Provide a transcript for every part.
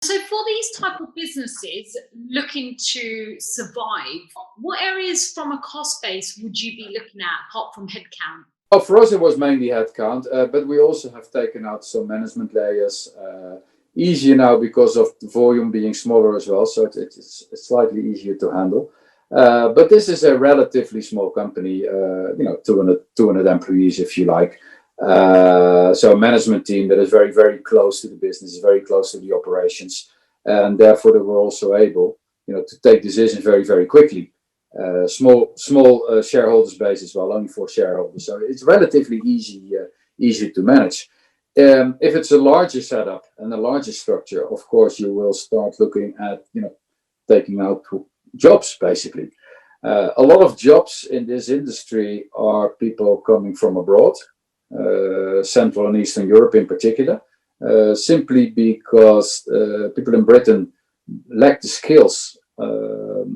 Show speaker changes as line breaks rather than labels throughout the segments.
So for these type of businesses looking to survive, what areas from a cost base would you be looking at apart from headcount?
Well, for us, it was mainly headcount, but we also have taken out some management layers. Easier now because of the volume being smaller as well, so it's slightly easier to handle. But this is a relatively small company, 200 employees, if you like. So a management team that is very, very close to the business, very close to the operations, and therefore they were also able, to take decisions very, very quickly. Small shareholders base as well, only 4 shareholders, so it's relatively easy to manage. If it's a larger setup and a larger structure, of course, you will start looking at taking out jobs basically. A lot of jobs in this industry are people coming from abroad, Central and Eastern Europe in particular, simply because people in Britain lack the skills for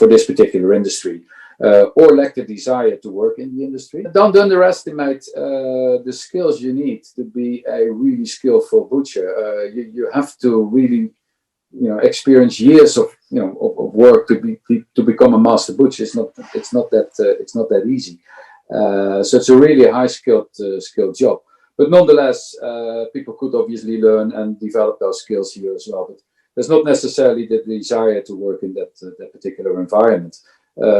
this particular industry, or lack the desire to work in the industry. Don't underestimate the skills you need to be a really skillful butcher. You have to really, experience years of work to become a master butcher. It's not that easy. So it's a really high skilled job. But nonetheless, people could obviously learn and develop those skills here as well. But there's not necessarily the desire to work in that particular environment.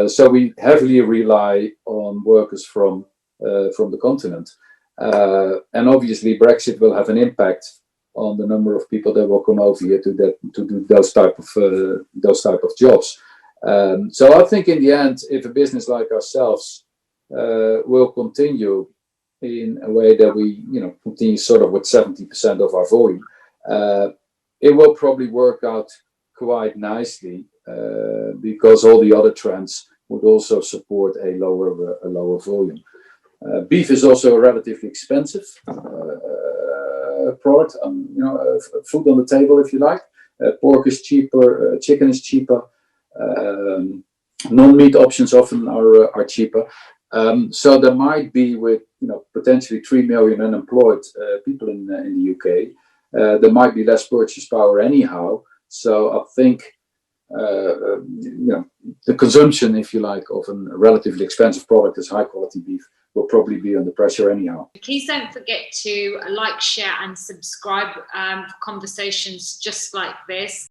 So we heavily rely on workers from the continent. And obviously Brexit will have an impact on the number of people that will come over here to do those type of jobs. So I think in the end, if a business like ourselves will continue in a way that we continue sort of with 70% of our volume, it will probably work out quite nicely, because all the other trends would also support a lower volume. Beef is also a relatively expensive product, food on the table, if you like. Pork is cheaper, chicken is cheaper, non-meat options often are cheaper. So there might be, with potentially 3 million unemployed people in the UK, there might be less purchase power anyhow. So I think the consumption, if you like, of a relatively expensive product as high quality beef will probably be under pressure anyhow.
Please don't forget to like, share and subscribe for conversations just like this.